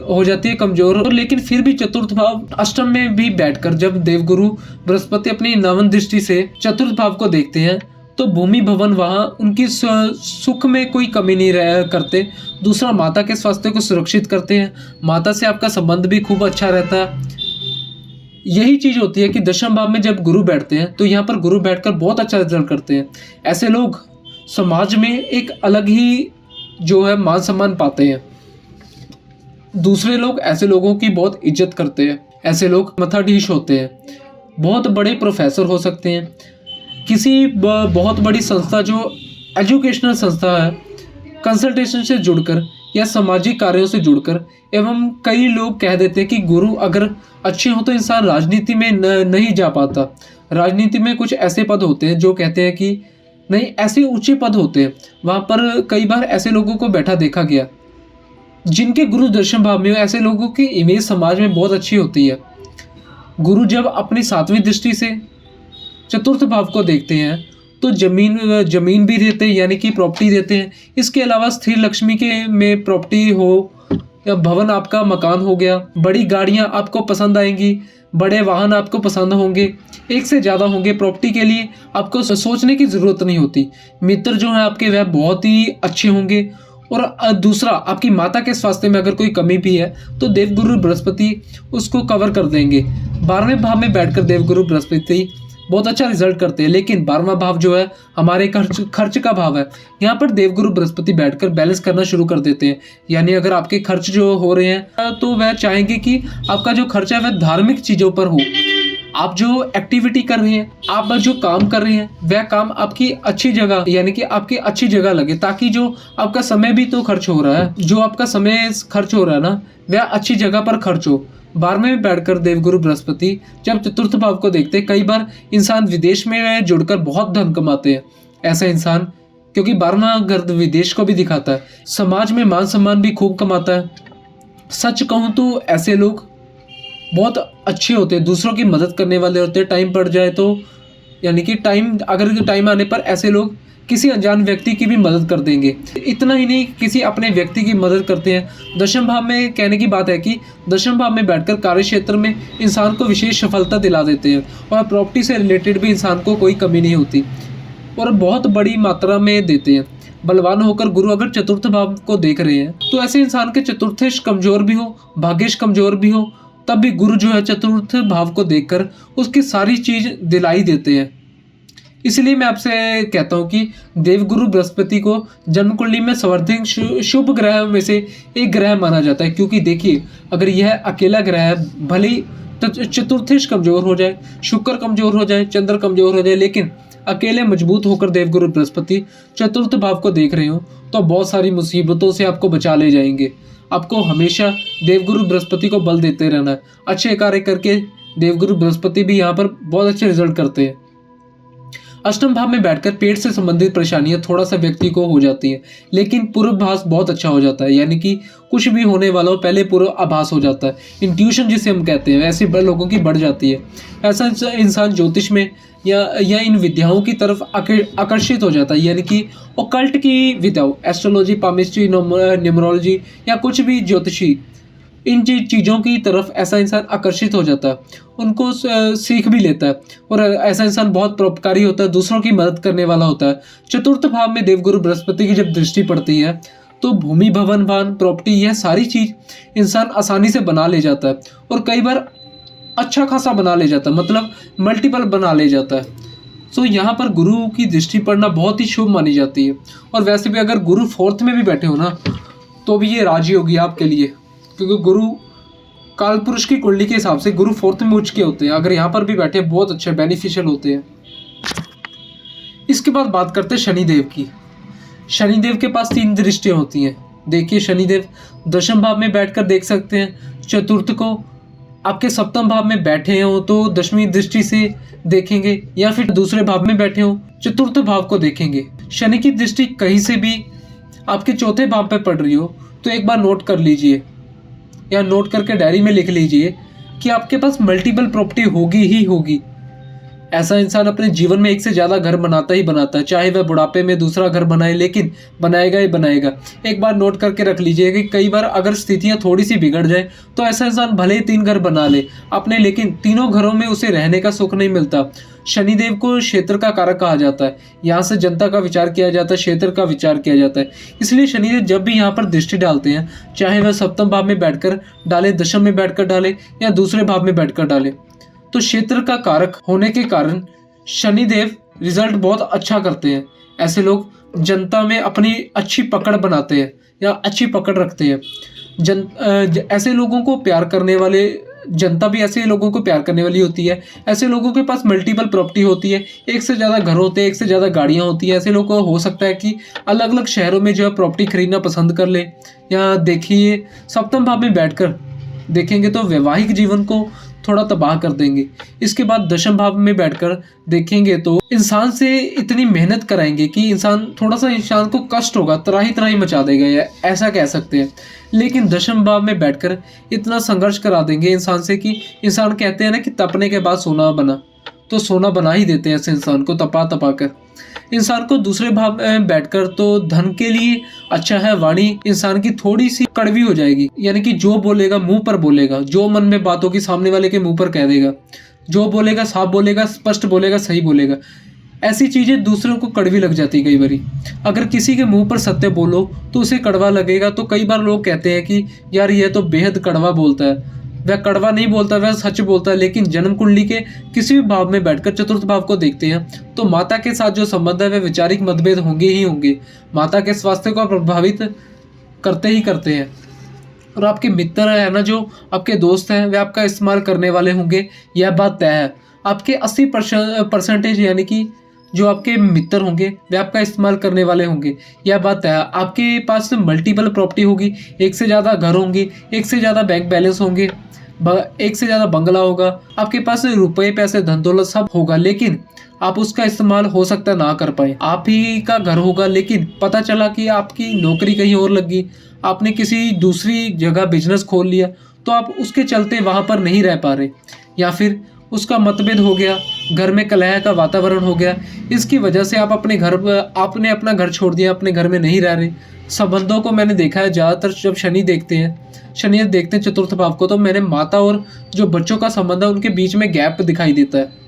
हो जाती है कमजोर, लेकिन फिर भी चतुर्थ भाव अष्टम में भी बैठकर जब देवगुरु बृहस्पति अपनी नवम दृष्टि से चतुर्थ भाव को देखते हैं तो भूमि, भवन, वहाँ उनकी सुख में कोई कमी नहीं करते। दूसरा, माता के स्वास्थ्य को सुरक्षित करते हैं, माता से आपका संबंध भी खूब अच्छा रहता है। यही चीज होती है कि दशम भाव में जब गुरु बैठते हैं तो यहाँ पर गुरु बैठकर बहुत अच्छा रिजल्ट करते हैं। ऐसे लोग समाज में एक अलग ही जो है मान सम्मान पाते हैं। दूसरे लोग ऐसे लोगों की बहुत इज्जत करते हैं। ऐसे लोग मथाधीश होते हैं, बहुत बड़े प्रोफेसर हो सकते हैं, किसी बहुत बड़ी संस्था जो एजुकेशनल संस्था है, कंसल्टेशन से जुड़कर या सामाजिक कार्यों से जुड़कर। एवं कई लोग कह देते हैं कि गुरु अगर अच्छे हो तो इंसान राजनीति में नहीं जा पाता। राजनीति में कुछ ऐसे पद होते हैं जो कहते हैं कि नहीं, ऐसे ऊंचे पद होते हैं, वहाँ पर कई बार ऐसे लोगों को बैठा देखा गया जिनके गुरु दशम भाव में हो। ऐसे लोगों की इमेज समाज में बहुत अच्छी होती है। गुरु जब अपनी 7वीं दृष्टि से चतुर्थ भाव को देखते हैं तो जमीन भी देते हैं, यानी कि प्रॉपर्टी देते हैं। इसके अलावा स्थिर लक्ष्मी के में प्रॉपर्टी हो या भवन आपका मकान हो गया, बड़ी गाड़ियां आपको पसंद आएंगी, बड़े वाहन आपको पसंद होंगे, एक से ज़्यादा होंगे। प्रॉपर्टी के लिए आपको सोचने की ज़रूरत नहीं होती। मित्र जो हैं आपके वह बहुत ही अच्छे होंगे। और दूसरा, आपकी माता के स्वास्थ्य में अगर कोई कमी भी है तो देवगुरु बृहस्पति उसको कवर कर देंगे। 12वें भाव में बैठकर देवगुरु बृहस्पति बहुत अच्छा रिजल्ट करते हैं। लेकिन 12वां भाव जो है हमारे खर्च का भाव है, यहाँ पर देवगुरु बृहस्पति बैठकर बैलेंस करना शुरू कर देते हैं। यानी अगर आपके खर्च जो हो रहे हैं तो वह चाहेंगे कि आपका जो खर्चा है वह धार्मिक चीज़ों पर हो। आप जो एक्टिविटी कर रहे हैं, आप जो काम कर रहे हैं, वह काम आपकी अच्छी जगह यानी कि आपकी अच्छी जगह लगे, ताकि जो आपका समय भी तो खर्च हो रहा है, जो आपका समय खर्च हो रहा है ना, वह अच्छी जगह पर खर्च हो। 12वें में बैठकर देवगुरु बृहस्पति जब चतुर्थ भाव को देखते हैं, कई बार इंसान विदेश में जुड़कर बहुत धन कमाते हैं। ऐसा इंसान, क्योंकि 12वां घर विदेश को भी दिखाता है, समाज में मान सम्मान भी खूब कमाता है। सच कहूँ तो ऐसे लोग बहुत अच्छे होते हैं, दूसरों की मदद करने वाले होते हैं। टाइम पड़ जाए तो यानी कि टाइम आने पर ऐसे लोग किसी अनजान व्यक्ति की भी मदद कर देंगे। इतना ही नहीं, किसी अपने व्यक्ति की मदद करते हैं। दशम भाव में कहने की बात है कि दशम भाव में बैठकर कार्य क्षेत्र में इंसान को विशेष सफलता दिला देते हैं और प्रॉपर्टी से रिलेटेड भी इंसान को कोई कमी नहीं होती और बहुत बड़ी मात्रा में देते हैं। बलवान होकर गुरु अगर चतुर्थ भाव को देख रहे हैं तो ऐसे इंसान के चतुर्थेश कमजोर भी हो, भाग्येश कमजोर भी हो, तब भी गुरु जो है चतुर्थ भाव को देखकर उसकी सारी चीज दिलाई देते हैं। इसलिए मैं आपसे कहता हूँ कि देवगुरु बृहस्पति को जन्म कुंडली में संवर्धित शुभ ग्रह में से एक ग्रह माना जाता है, क्योंकि देखिए अगर यह अकेला ग्रह है, भले ही चतुर्थेश कमजोर हो जाए, शुक्र कमजोर हो जाए, चंद्र कमजोर हो जाए, लेकिन अकेले मजबूत होकर देवगुरु बृहस्पति चतुर्थ भाव को देख रहे हो तो बहुत सारी मुसीबतों से आपको बचा ले जाएंगे। आपको हमेशा देवगुरु बृहस्पति को बल देते रहना है। अच्छे कार्य करके देवगुरु बृहस्पति भी यहाँ पर बहुत अच्छे रिजल्ट करते हैं। अष्टम भाव में बैठकर पेट से संबंधित परेशानियां थोड़ा सा व्यक्ति को हो जाती है, लेकिन पूर्वाभास बहुत अच्छा हो जाता है, यानी कि कुछ भी होने वाला हो पहले पूर्वाभास हो जाता है। इंट्यूशन जिसे हम कहते हैं, ऐसे लोगों की बढ़ जाती है। ऐसा इंसान ज्योतिष में या इन विद्याओं की तरफ आकर्षित हो जाता है, यानी कि ओकल्ट की विद्याओं, एस्ट्रोलॉजी, पामिस्ट्री, न्यूमरोलॉजी या कुछ भी ज्योतिषी, इन चीज़ों की तरफ ऐसा इंसान आकर्षित हो जाता है, उनको सीख भी लेता है और ऐसा इंसान बहुत परोपकारी होता है, दूसरों की मदद करने वाला होता है। चतुर्थ भाव में देवगुरु बृहस्पति की जब दृष्टि पड़ती है तो भूमि, भवन, वाहन, प्रॉपर्टी, यह सारी चीज़ इंसान आसानी से बना ले जाता है और कई बार अच्छा खासा बना ले जाता है, मतलब मल्टीपल बना ले जाता है। तो यहाँ पर गुरु की दृष्टि पड़ना बहुत ही शुभ मानी जाती है। और वैसे भी अगर गुरु फोर्थ में भी बैठे हो ना तो भी ये राजी होगी आपके लिए, क्योंकि गुरु काल पुरुष की कुंडली के हिसाब से गुरु फोर्थ में उच्च के होते हैं। अगर यहाँ पर भी बैठे बहुत अच्छे बेनिफिशियल होते हैं। इसके बाद बात करते हैं शनिदेव की। शनिदेव के पास 3 दृष्टियाँ होती हैं। देखिए शनिदेव दशम भाव में बैठकर देख सकते हैं, चतुर्थ को आपके सप्तम भाव में बैठे हो तो दशमी दृष्टि से देखेंगे, या फिर दूसरे भाव में बैठे हो चतुर्थ भाव को देखेंगे। शनि की दृष्टि कहीं से भी आपके चौथे भाव पर पड़ रही हो तो एक बार नोट कर लीजिए या नोट करके डायरी में लिख लीजिए कि आपके पास मल्टीपल प्रॉपर्टी होगी ही होगी। ऐसा इंसान अपने जीवन में एक से ज़्यादा घर बनाता ही बनाता है, चाहे वह बुढ़ापे में दूसरा घर बनाए, लेकिन बनाएगा ही बनाएगा। एक बार नोट करके रख लीजिए कि कई बार अगर स्थितियां थोड़ी सी बिगड़ जाए तो ऐसा इंसान भले ही 3 घर बना ले अपने, लेकिन तीनों घरों में उसे रहने का सुख नहीं मिलता। शनिदेव को क्षेत्र का कारक कहा जाता है। यहाँ से जनता का विचार किया जाता है, क्षेत्र का विचार किया जाता है। इसलिए शनिदेव जब भी यहाँ पर दृष्टि डालते हैं, चाहे वह सप्तम भाव में बैठकर डाले, दशम में बैठकर डाले या दूसरे भाव में बैठकर डाले, तो क्षेत्र का कारक होने के कारण शनिदेव रिजल्ट बहुत अच्छा करते हैं। ऐसे लोग जनता में अपनी अच्छी पकड़ बनाते हैं या अच्छी पकड़ रखते हैं। ऐसे लोगों को प्यार करने वाले, जनता भी ऐसे लोगों को प्यार करने वाली होती है। ऐसे लोगों के पास मल्टीपल प्रॉपर्टी होती है, एक से ज़्यादा घर होते हैं, एक से ज़्यादा गाड़ियाँ होती हैं। ऐसे लोगों को हो सकता है कि अलग अलग शहरों में जो है प्रॉपर्टी खरीदना पसंद कर ले। या देखिए सप्तम भाव में बैठकर देखेंगे तो वैवाहिक जीवन को थोड़ा तबाह कर देंगे। इसके बाद दशम भाव में बैठकर देखेंगे तो इंसान से इतनी मेहनत कराएंगे कि इंसान को कष्ट होगा, त्राही त्राही मचा देगा, या ऐसा कह सकते हैं। लेकिन दशम भाव में बैठकर इतना संघर्ष करा देंगे इंसान से कि इंसान कहते हैं ना कि तपने के बाद सोना बना, तो सोना बना ही देते हैं ऐसे इंसान को तपा तपा कर। इंसान को दूसरे भाव में बैठकर तो धन के लिए अच्छा है। वाणी इंसान की थोड़ी सी कड़वी हो जाएगी, यानी कि जो बोलेगा मुंह पर बोलेगा, जो मन में बात होगी सामने वाले के मुंह पर कह देगा, जो बोलेगा साफ बोलेगा, स्पष्ट बोलेगा, सही बोलेगा। ऐसी चीजें दूसरों को कड़वी लग जाती है कई बारी। अगर किसी के मुंह पर सत्य बोलो तो उसे कड़वा लगेगा। तो कई बार लोग कहते हैं कि यार यह तो बेहद कड़वा बोलता है। वह कड़वा नहीं बोलता, वह सच बोलता है। लेकिन जन्म कुंडली के किसी भी भाव में बैठकर चतुर्थ भाव को देखते हैं तो माता के साथ जो संबंध है वह वैचारिक मतभेद होंगे ही होंगे। माता के स्वास्थ्य को प्रभावित करते ही करते हैं। और आपके मित्र है ना, जो आपके दोस्त हैं, वे आपका इस्तेमाल करने वाले होंगे, यह बात तय है। आपके 80% यानी कि जो आपके मित्र होंगे वे आपका इस्तेमाल करने वाले होंगे, यह बात है। आपके पास मल्टीपल प्रॉपर्टी होगी, एक से ज़्यादा घर होंगे, एक से ज़्यादा बैंक बैलेंस होंगे, एक से ज़्यादा बंगला होगा, आपके पास रुपए, पैसे, धन दौलत सब होगा, लेकिन आप उसका इस्तेमाल हो सकता है ना कर पाए। आप ही का घर होगा, लेकिन पता चला कि आपकी नौकरी कहीं और लग गई, आपने किसी दूसरी जगह बिजनेस खोल लिया, तो आप उसके चलते वहाँ पर नहीं रह पा रहे, या फिर उसका मतभेद हो गया, घर में कलह का वातावरण हो गया। इसकी वजह से आप आपने अपना घर छोड़ दिया, अपने घर में नहीं रह रहे। संबंधों को मैंने देखा है ज़्यादातर जब शनि देखते हैं चतुर्थ भाव को, तो मैंने माता और जो बच्चों का संबंध है उनके बीच में गैप दिखाई देता है।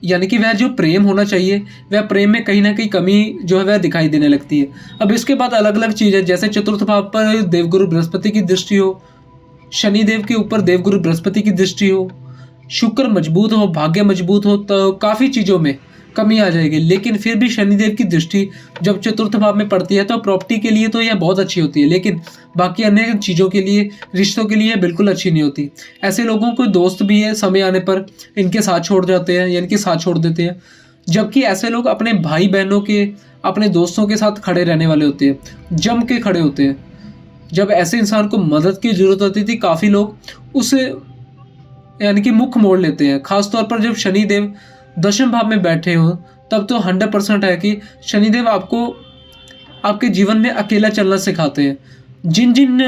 यानी कि वह जो प्रेम होना चाहिए, वह प्रेम में कहीं ना कहीं कमी जो है वह दिखाई देने लगती है। अब इसके बाद अलग अलग चीज़ें, जैसे चतुर्थ भाव पर देवगुरु बृहस्पति की दृष्टि हो, शनिदेव के ऊपर देवगुरु बृहस्पति की दृष्टि हो, शुक्र मजबूत हो, भाग्य मजबूत हो, तो काफ़ी चीज़ों में कमी आ जाएगी। लेकिन फिर भी शनिदेव की दृष्टि जब चतुर्थ भाव में पड़ती है तो प्रॉपर्टी के लिए तो यह बहुत अच्छी होती है, लेकिन बाकी अन्य चीज़ों के लिए, रिश्तों के लिए बिल्कुल अच्छी नहीं होती। ऐसे लोगों को दोस्त भी है समय आने पर इनके साथ छोड़ जाते हैं, यानी कि साथ छोड़ देते हैं। जबकि ऐसे लोग अपने भाई बहनों के, अपने दोस्तों के साथ खड़े रहने वाले होते हैं, जम के खड़े होते हैं। जब ऐसे इंसान को मदद की ज़रूरत होती थी, काफ़ी लोग उसे यानी कि मुख मोड़ लेते हैं। खासतौर पर जब शनिदेव दशम भाव में बैठे हों, तब तो 100% है कि शनिदेव आपको आपके जीवन में अकेला चलना सिखाते हैं। जिन जिन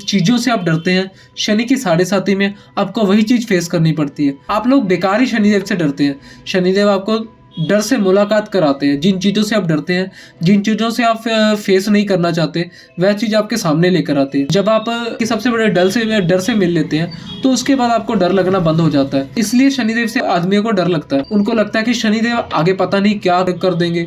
चीज़ों से आप डरते हैं, शनि की साढ़े साथी में आपको वही चीज़ फेस करनी पड़ती है। आप लोग बेकार ही शनिदेव से डरते हैं। शनिदेव आपको डर से मुलाकात कराते हैं। जिन चीज़ों से आप डरते हैं, जिन चीज़ों से आप फेस नहीं करना चाहते, वह चीज़ आपके सामने लेकर आते हैं। जब आप कि सबसे बड़े डर से मिल लेते हैं, तो उसके बाद आपको डर लगना बंद हो जाता है। इसलिए शनिदेव से आदमियों को डर लगता है। उनको लगता है कि शनिदेव आगे पता नहीं क्या कर देंगे।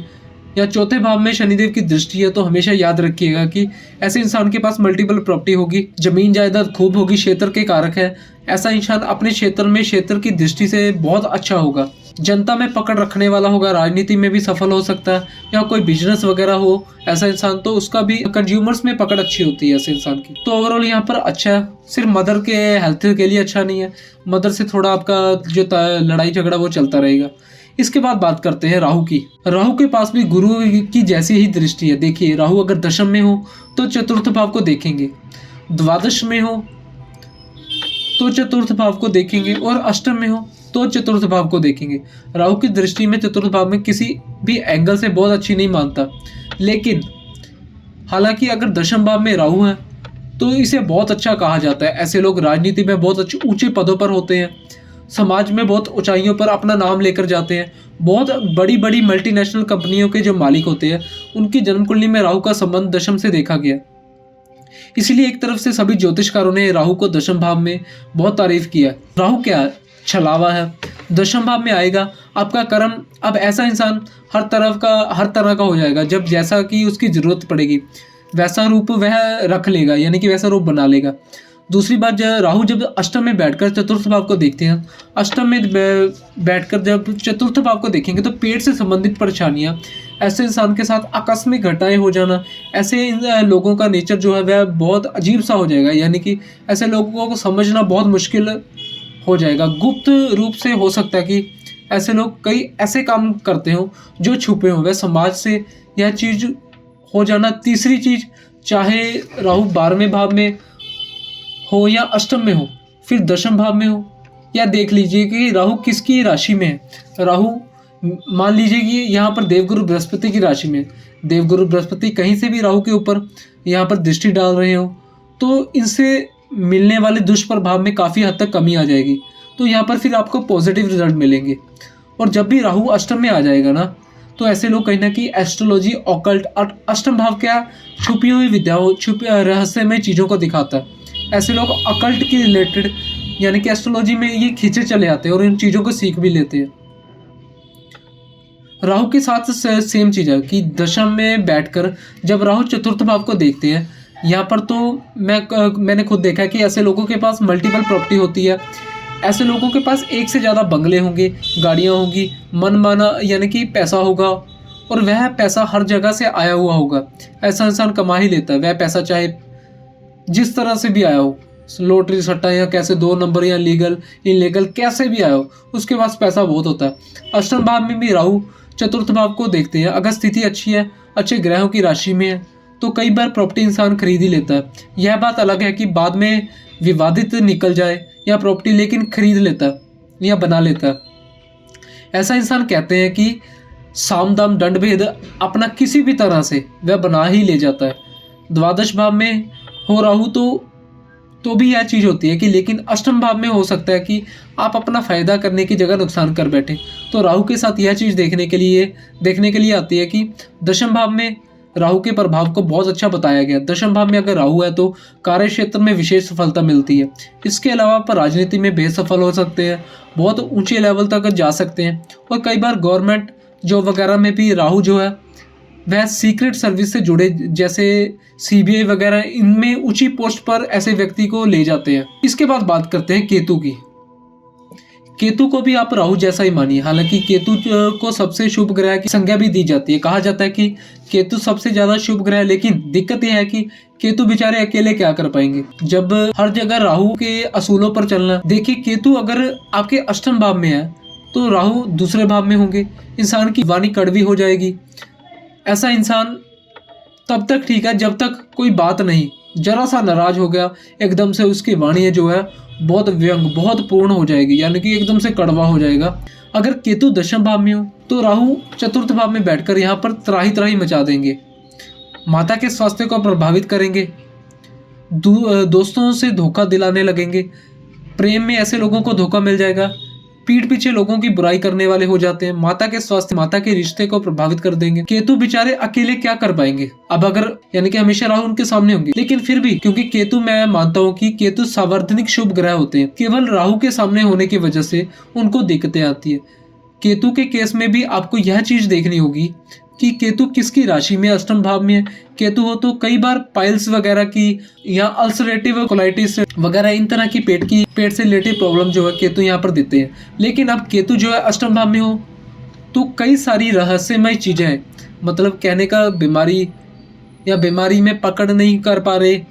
या चौथे भाव में शनिदेव की दृष्टि है, तो हमेशा याद रखिएगा कि ऐसे इंसान के पास मल्टीपल प्रॉपर्टी होगी, जमीन जायदाद खूब होगी, क्षेत्र के कारक है। ऐसा इंसान अपने क्षेत्र की दृष्टि से बहुत अच्छा होगा, जनता में पकड़ रखने वाला होगा, राजनीति में भी सफल हो सकता है, या कोई बिजनेस वगैरह हो ऐसा इंसान, तो उसका भी कंज्यूमर्स में पकड़ अच्छी होती है ऐसे इंसान की। तो ओवरऑल यहाँ पर अच्छा है। सिर्फ मदर के हेल्थ के लिए अच्छा नहीं है, मदर से थोड़ा आपका जो लड़ाई झगड़ा वो चलता रहेगा। इसके बाद बात करते हैं राहु की। राहु के पास भी गुरु की जैसी ही दृष्टि है। देखिए, राहु अगर दशम में हो तो चतुर्थ भाव को देखेंगे, द्वादश में हो तो चतुर्थ भाव को देखेंगे, और अष्टम में हो तो चतुर्थ भाव को देखेंगे। राहु की दृष्टि में चतुर्थ भाव में किसी भी एंगल से बहुत अच्छी नहीं मानता। लेकिन हालांकि अगर दशम भाव में राहु है तो इसे बहुत अच्छा कहा जाता है। ऐसे लोग राजनीति में बहुत अच्छे ऊंचे पदों पर होते हैं, समाज में बहुत ऊंचाइयों पर अपना नाम लेकर जाते हैं। बहुत बड़ी बड़ी मल्टीनेशनल कंपनियों के जो मालिक होते हैं, उनकी जन्म कुंडली में राहु का संबंध दशम से देखा गया। इसलिए एक तरफ से सभी ज्योतिषकारों ने राहु को दशम भाव में बहुत तारीफ किया। राहु क्या है? छलावा है। दशम भाव में आएगा आपका कर्म। अब ऐसा इंसान हर तरह का हो जाएगा। जब जैसा कि उसकी जरूरत पड़ेगी वैसा रूप वह रख लेगा, यानी कि वैसा रूप बना लेगा। दूसरी बात, राहु जब अष्टम में बैठकर चतुर्थ भाव को देखते हैं, अष्टम में बैठकर जब चतुर्थ भाव को देखेंगे तो पेट से संबंधित परेशानियां, ऐसे इंसान के साथ आकस्मिक घटनाएं हो जाना, ऐसे लोगों का नेचर जो है वह बहुत अजीब सा हो जाएगा। यानी कि ऐसे लोगों को समझना बहुत मुश्किल हो जाएगा। गुप्त रूप से हो सकता है कि ऐसे लोग कई ऐसे काम करते हो जो छुपे हों, वह समाज से यह चीज़ हो जाना। तीसरी चीज़, चाहे राहु 12वें भाव में हो या अष्टम में हो, फिर दशम भाव में हो, या देख लीजिए कि राहु किसकी राशि में है। राहु मान लीजिए कि यहाँ पर देवगुरु बृहस्पति की राशि में, देवगुरु बृहस्पति कहीं से भी राहु के ऊपर यहाँ पर दृष्टि डाल रहे हो, तो इनसे मिलने वाले दुष्प्रभाव में काफ़ी हद तक कमी आ जाएगी। तो यहाँ पर फिर आपको पॉजिटिव रिजल्ट मिलेंगे। और जब भी राहु अष्टम में आ जाएगा ना, तो ऐसे लोग कहीं ना कहीं एस्ट्रोलॉजी, ऑकल्ट, अष्टम भाव क्या, छुपी हुई विद्याओं, छुपी रहस्यमय चीज़ों को दिखाता है। ऐसे लोग अकल्ट के रिलेटेड, यानी कि एस्ट्रोलॉजी में ये खींचे चले आते हैं और इन चीज़ों को सीख भी लेते हैं। राहु के साथ सेम चीज़ है कि दशम में बैठकर जब राहु चतुर्थ भाव को देखते हैं, यहाँ पर तो मैंने खुद देखा है कि ऐसे लोगों के पास मल्टीपल प्रॉपर्टी होती है। ऐसे लोगों के पास एक से ज़्यादा बंगले होंगे, गाड़ियाँ होंगी, मनमाना यानी कि पैसा होगा, और वह पैसा हर जगह से आया हुआ होगा। ऐसा इंसान कमा ही लेता है वह पैसा, चाहे जिस तरह से भी आया हो, लॉटरी सट्टा या कैसे 2 नंबर या लीगल इनलीगल कैसे भी आया हो, उसके पास पैसा बहुत होता है। अष्टम भाव में भी राहु चतुर्थ भाव को देखते हैं। अगर स्थिति अच्छी है, अच्छे ग्रहों की राशि में है, तो कई बार प्रॉपर्टी इंसान खरीद ही लेता है। यह बात अलग है कि बाद में विवादित निकल जाए या प्रॉपर्टी, लेकिन खरीद लेता है या बना लेता है। ऐसा इंसान कहते हैं कि साम दाम दंड भेद अपना किसी भी तरह से वह बना ही ले जाता है। द्वादश भाव में हो राहु तो भी यह चीज़ होती है कि लेकिन अष्टम भाव में हो सकता है कि आप अपना फ़ायदा करने की जगह नुकसान कर बैठे। तो राहु के साथ यह चीज़ देखने के लिए आती है कि दशम भाव में राहु के प्रभाव को बहुत अच्छा बताया गया। दशम भाव में अगर राहु है तो कार्य क्षेत्र में विशेष सफलता मिलती है। इसके अलावा आप राजनीति में बेहद सफल हो सकते हैं, बहुत ऊंचे लेवल तक जा सकते हैं और कई बार गवर्नमेंट जॉब वगैरह में भी राहु जो है वह सीक्रेट सर्विस से जुड़े, जैसे सीबीआई वगैरह, इनमें ऊंची पोस्ट पर ऐसे व्यक्ति को ले जाते हैं। इसके बाद बात करते हैं केतु की। केतु को भी आप राहु जैसा ही मानिए। हालांकि केतु को सबसे शुभ ग्रह की संज्ञा भी दी जाती है। कहा जाता है कि केतु सबसे ज्यादा शुभ ग्रह है, लेकिन दिक्कत यह है कि केतु बेचारे अकेले क्या कर पाएंगे जब हर जगह राहु के असूलों पर चलना। देखिए, केतु अगर आपके अष्टम भाव में है तो राहु दूसरे भाव में होंगे, इंसान की वाणी कड़वी हो जाएगी। ऐसा इंसान तब तक ठीक है जब तक कोई बात नहीं, जरा सा नाराज हो गया एकदम से उसकी वाणी जो है बहुत व्यंग, बहुत पूर्ण हो जाएगी, यानी कि एकदम से कड़वा हो जाएगा। अगर केतु दशम भाव में हो तो राहु चतुर्थ भाव में बैठकर यहाँ पर त्राही त्राही मचा देंगे, माता के स्वास्थ्य को प्रभावित करेंगे, दोस्तों से धोखा दिलाने लगेंगे, प्रेम में ऐसे लोगों को धोखा मिल जाएगा, पीठ पीछे लोगों की बुराई करने वाले हो जाते हैं, माता के स्वास्थ्य, माता के रिश्ते को प्रभावित कर देंगे। केतु बेचारे अकेले क्या कर पाएंगे। अब अगर यानी कि हमेशा राहु उनके सामने होंगे, लेकिन फिर भी क्योंकि केतु, मैं मानता हूँ कि केतु सार्वजनिक शुभ ग्रह होते हैं, केवल राहु के सामने होने की वजह से उनको दिक्कतें आती है। केतु के केस में भी आपको यह चीज देखनी होगी कि केतु किसकी राशि में, अष्टम भाव में केतु हो तो कई बार पाइल्स वगैरह की या अल्सरेटिव कोलाइटिस वगैरह इन तरह की पेट से रिलेटेड प्रॉब्लम जो है केतु यहाँ पर देते हैं। लेकिन अब केतु जो है अष्टम भाव में हो तो कई सारी रहस्यमय चीजें हैं, मतलब कहने का बीमारी या बीमारी में पकड़ नहीं कर पा रहे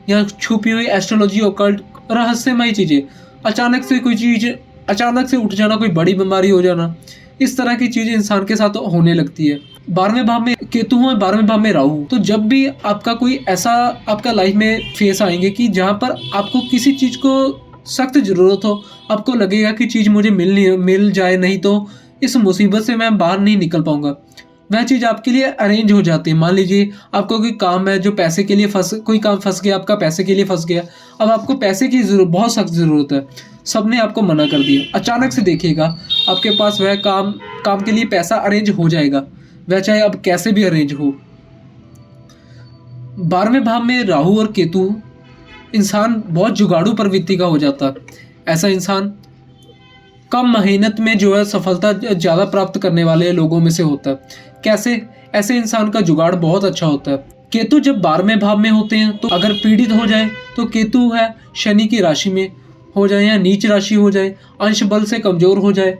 या छुपी हुई एस्ट्रोलॉजी, ओकल्ट, रहस्यमय चीजें, अचानक से कोई चीज अचानक से उठ जाना, कोई बड़ी बीमारी हो जाना, इस तरह की चीजें इंसान के साथ होने लगती है। 12वें भाव में केतु हो, 12वें भाव में राहु, तो जब भी आपका कोई ऐसा आपका लाइफ में फेस आएंगे कि जहाँ पर आपको किसी चीज को सख्त जरूरत हो, आपको लगेगा कि चीज मुझे मिल जाए, नहीं तो इस मुसीबत से मैं बाहर नहीं निकल पाऊंगा, वह चीज आपके लिए अरेंज हो जाती है। मान लीजिए आपको कोई काम है जो पैसे के लिए कोई काम फंस गया, आपका पैसे के लिए फंस गया, अब आपको पैसे की बहुत सख्त जरूरत है, सबने आपको मना कर दिया, अचानक से देखिएगा आपके पास वह काम के लिए पैसा अरेंज हो जाएगा, वह चाहे अब कैसे भी अरेंज हो। 12वें भाव में राहु और केतु, इंसान बहुत जुगाड़ू प्रवृत्ति का हो जाता है। ऐसा इंसान कम मेहनत में जो है सफलता ज़्यादा प्राप्त करने वाले लोगों में से होता है। कैसे? ऐसे इंसान का जुगाड़ बहुत अच्छा होता है। केतु जब 12वें भाव में होते हैं तो अगर पीड़ित हो जाए तो केतु है शनि की राशि में हो जाए या नीच राशि हो जाए, अंश बल से कमजोर हो जाए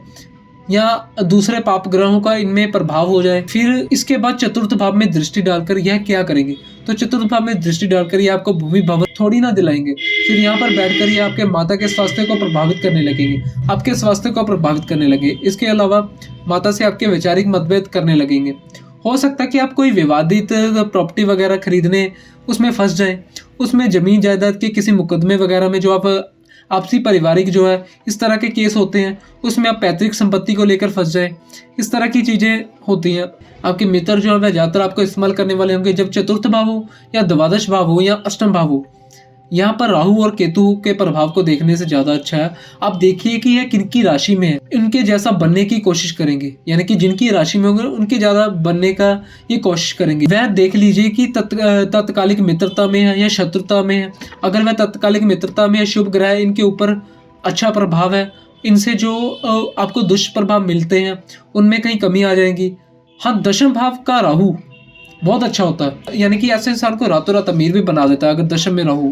या दूसरे पाप ग्रहों का इनमें प्रभाव हो जाए, फिर इसके बाद चतुर्थ भाव में दृष्टि डालकर यह क्या करेंगे, तो चतुर्थ भाव में दृष्टि डालकर ये आपको भूमि भवन थोड़ी ना दिलाएंगे, फिर यहाँ पर बैठकर ये आपके माता के स्वास्थ्य को प्रभावित करने लगेंगे, आपके स्वास्थ्य को प्रभावित करने लगे। इसके अलावा माता से आपके वैचारिक मतभेद करने लगेंगे। हो सकता है कि आप कोई विवादित प्रॉपर्टी वगैरह खरीदने उसमें फंस जाए, उसमें जमीन जायदाद के किसी मुकदमे वगैरह में जो आप आपसी पारिवारिक जो है इस तरह के केस होते हैं, उसमें आप पैतृक संपत्ति को लेकर फंस जाए, इस तरह की चीज़ें होती हैं। आपके मित्र जो है वह ज़्यादातर आपको इस्तेमाल करने वाले होंगे जब चतुर्थ भाव हो या द्वादश भाव हो या अष्टम भाव हो। यहाँ पर राहु और केतु के प्रभाव को देखने से ज़्यादा अच्छा है आप देखिए कि यह किनकी राशि में है, इनके जैसा बनने की कोशिश करेंगे, यानी कि जिनकी राशि में होंगे उनके ज़्यादा बनने का ये कोशिश करेंगे। वह देख लीजिए कि तत्कालिक मित्रता में है या शत्रुता में है। अगर वह तत्कालिक मित्रता में है, शुभ ग्रह इनके ऊपर अच्छा प्रभाव है, इनसे जो आपको दुष्प्रभाव मिलते हैं उनमें कहीं कमी आ जाएगी। हाँ, दशम भाव का राहु बहुत अच्छा होता है, यानी कि ऐसे इंसान को रातों रात अमीर भी बना देता है अगर दशम में राहु।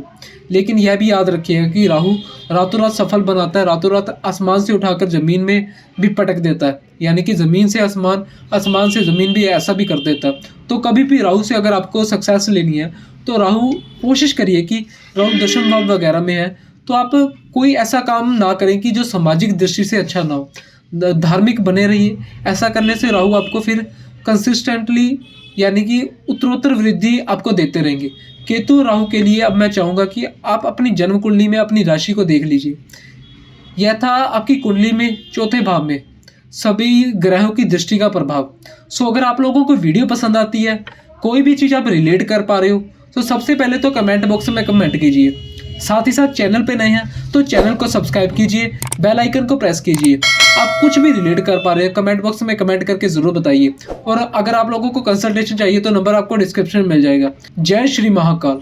लेकिन यह भी याद रखिएगा कि राहु रातों रात सफल बनाता है, रातों रात आसमान से उठाकर जमीन में भी पटक देता है, यानी कि जमीन से आसमान, आसमान से जमीन भी ऐसा भी कर देता है। तो कभी भी राहु से अगर आपको सक्सेस लेनी है तो राहु कोशिश करिए कि राहु दशम भाव वगैरह में है तो आप कोई ऐसा काम ना करें कि जो सामाजिक दृष्टि से अच्छा ना हो, धार्मिक बने रहिए। ऐसा करने से राहु आपको फिर कंसिस्टेंटली यानी कि उत्तरोत्तर वृद्धि आपको देते रहेंगे। केतु राहु के लिए अब मैं चाहूँगा कि आप अपनी जन्म कुंडली में अपनी राशि को देख लीजिए। यह था आपकी कुंडली में चौथे भाव में सभी ग्रहों की दृष्टि का प्रभाव। सो अगर आप लोगों को वीडियो पसंद आती है, कोई भी चीज़ आप रिलेट कर पा रहे हो, तो सबसे पहले तो कमेंट बॉक्स में कमेंट कीजिए। साथ ही साथ चैनल पे नए हैं तो चैनल को सब्सक्राइब कीजिए, बेल आइकन को प्रेस कीजिए। आप कुछ भी रिलेट कर पा रहे हैं कमेंट बॉक्स में कमेंट करके जरूर बताइए। और अगर आप लोगों को कंसल्टेशन चाहिए तो नंबर आपको डिस्क्रिप्शन में मिल जाएगा। जय श्री महाकाल।